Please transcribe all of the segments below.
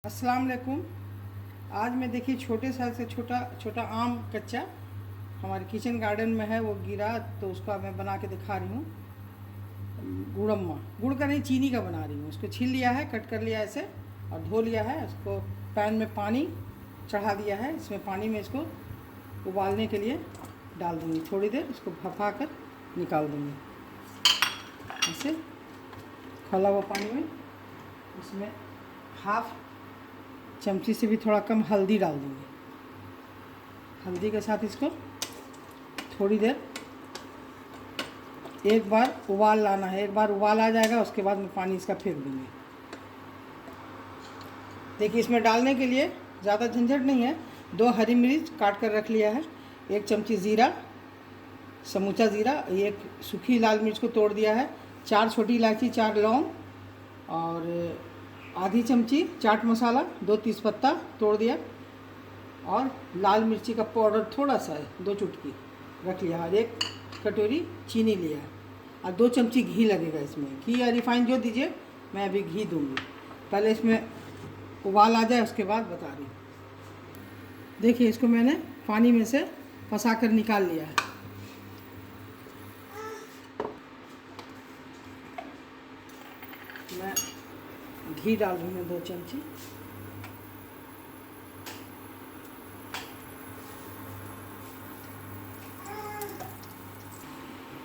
अस्सलाम वालेकुम। आज मैं देखिए छोटे साइज से छोटा छोटा आम कच्चा हमारे किचन गार्डन में है, वो गिरा तो उसका मैं बना के दिखा रही हूँ। गुड़म्मा, गुड़ का नहीं चीनी का बना रही हूँ। उसको छील लिया है, कट कर लिया ऐसे और धो लिया है। उसको पैन में पानी चढ़ा दिया है, इसमें पानी में इसको उबालने के लिए डाल दूँगी। थोड़ी देर इसको भपा कर निकाल दूँगी। ऐसे खौला हुआ पानी में इसमें हाफ चमची से भी थोड़ा कम हल्दी डाल दूँगी। हल्दी के साथ इसको थोड़ी देर एक बार उबाल लाना है। एक बार उबाल आ जाएगा उसके बाद मैं पानी इसका फेंक दूँगी। देखिए इसमें डालने के लिए ज़्यादा झंझट नहीं है। 2 हरी मिर्च काट कर रख लिया है, 1 चमची ज़ीरा, समूचा ज़ीरा, 1 सूखी लाल मिर्च को तोड़ दिया है, 4 छोटी इलायची, 4 लौंग और आधी चमची चाट मसाला, 2 तेज़पत्ता तोड़ दिया और लाल मिर्ची का पाउडर थोड़ा सा है, 2 चुटकी रख लिया और 1 कटोरी चीनी लिया है और 2 चमची घी लगेगा इसमें। घी या रिफाइंड जो दीजिए, मैं अभी घी दूँगी। पहले इसमें उबाल आ जाए उसके बाद बता रही हूँ। देखिए इसको मैंने पानी में से फंसा कर निकाल लिया है। मैं घी डाल रही हूँ 2 चमची।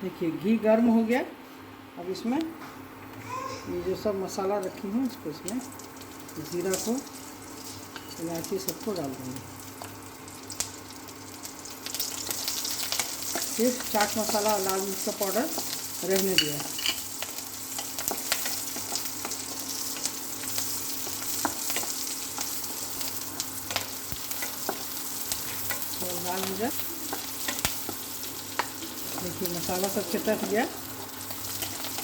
देखिए घी गर्म हो गया। अब इसमें ये जो सब मसाला रखी हूँ इसको, इसमें ज़ीरा को, इलायची सबको डाल दूँगी। सिर्फ चाट मसाला और लाल मिर्च का पाउडर रहने दिया है। लाल मिर्च, देखिए मसाला सब चिपक गया।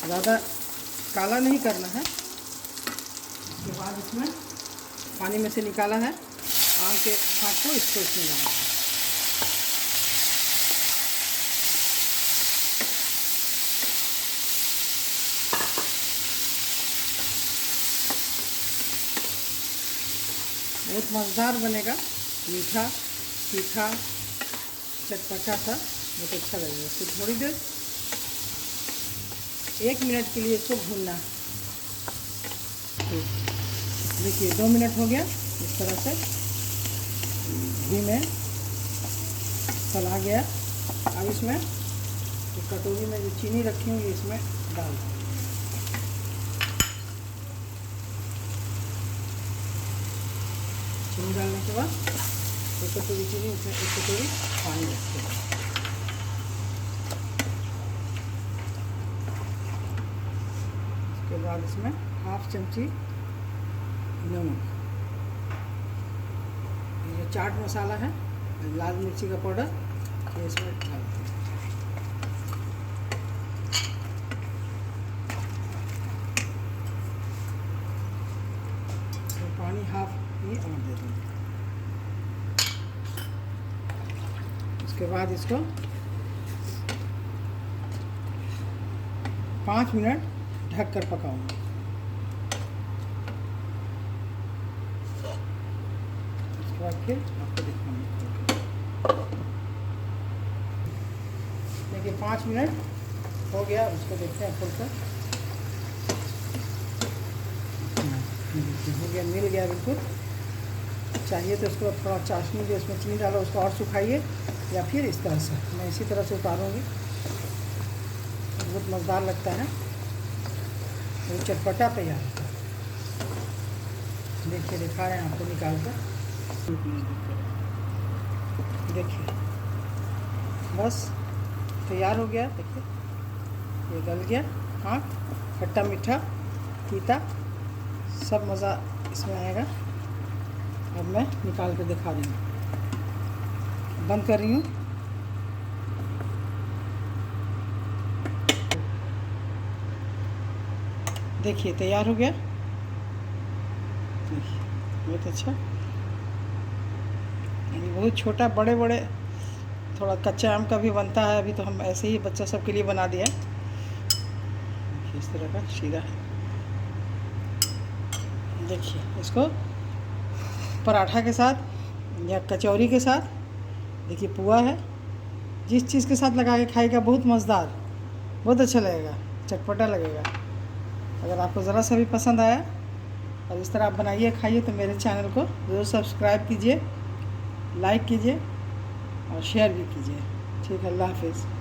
ज़्यादा काला नहीं करना है। उसके बाद इसमें पानी में से निकाला है आम के फाँक को, इसको इसमें डालना है। बहुत मज़ेदार बनेगा, मीठा तीखा चटपटा सा, बहुत अच्छा लगेगा। इसको थोड़ी देर 1 मिनट के लिए इसको भूनना है। देखिए 2 मिनट हो गया। इस तरह से घी में चला गया। अब इसमें तो कटोरी में जो चीनी रखी हूँ ये इसमें डाल दूँ। चीनी डालने के बाद 1 कटोरी चीनी, उसमें 1 कटोरी पानी रखते हैं। उसके बाद इसमें हाफ चमची नमक, ये जो चाट मसाला है, लाल मिर्ची का पाउडर, ये इसमें डालते हैं। तो पानी हाफ ये और दे देंगे। उसके बाद इसको 5 मिनट ढक कर पकाऊंगा। उसके बाद फिर आपको दिखाऊंगा। देखिए 5 मिनट हो गया, उसको देखते हैं खोलकर। हो गया, मिल गया बिल्कुल। चाहिए तो इसको थोड़ा चाशनी जो इसमें चीनी डालो उसको और सुखाइए, या फिर इस तरह से, मैं इसी तरह से उतारूँगी। बहुत मज़ेदार लगता है, तो चटपटा तैयार है। देखिए दिखा रहे हैं आपको निकाल कर। देखिए बस तैयार हो गया। देखिए ये गल गया। हाँ, खट्टा मीठा तीता सब मज़ा इसमें आएगा। अब मैं निकाल कर दिखा रही हूँ, बंद कर रही हूँ। देखिए तैयार हो गया। देखिए बहुत अच्छा। ये बहुत छोटा, बड़े बड़े थोड़ा कच्चा आम का भी बनता है। अभी तो हम ऐसे ही बच्चा सब के लिए बना दिया है। इस तरह का शीरा है। देखिए इसको पराठा के साथ या कचौरी के साथ। देखिए पुआ है, जिस चीज़ के साथ लगा के खाएगा बहुत मज़ेदार, बहुत अच्छा लगेगा, चटपटा लगेगा। अगर आपको ज़रा सा भी पसंद आया और इस तरह आप बनाइए खाइए तो मेरे चैनल को ज़रूर सब्सक्राइब कीजिए, लाइक कीजिए और शेयर भी कीजिए। ठीक है, अल्लाह हाफिज़।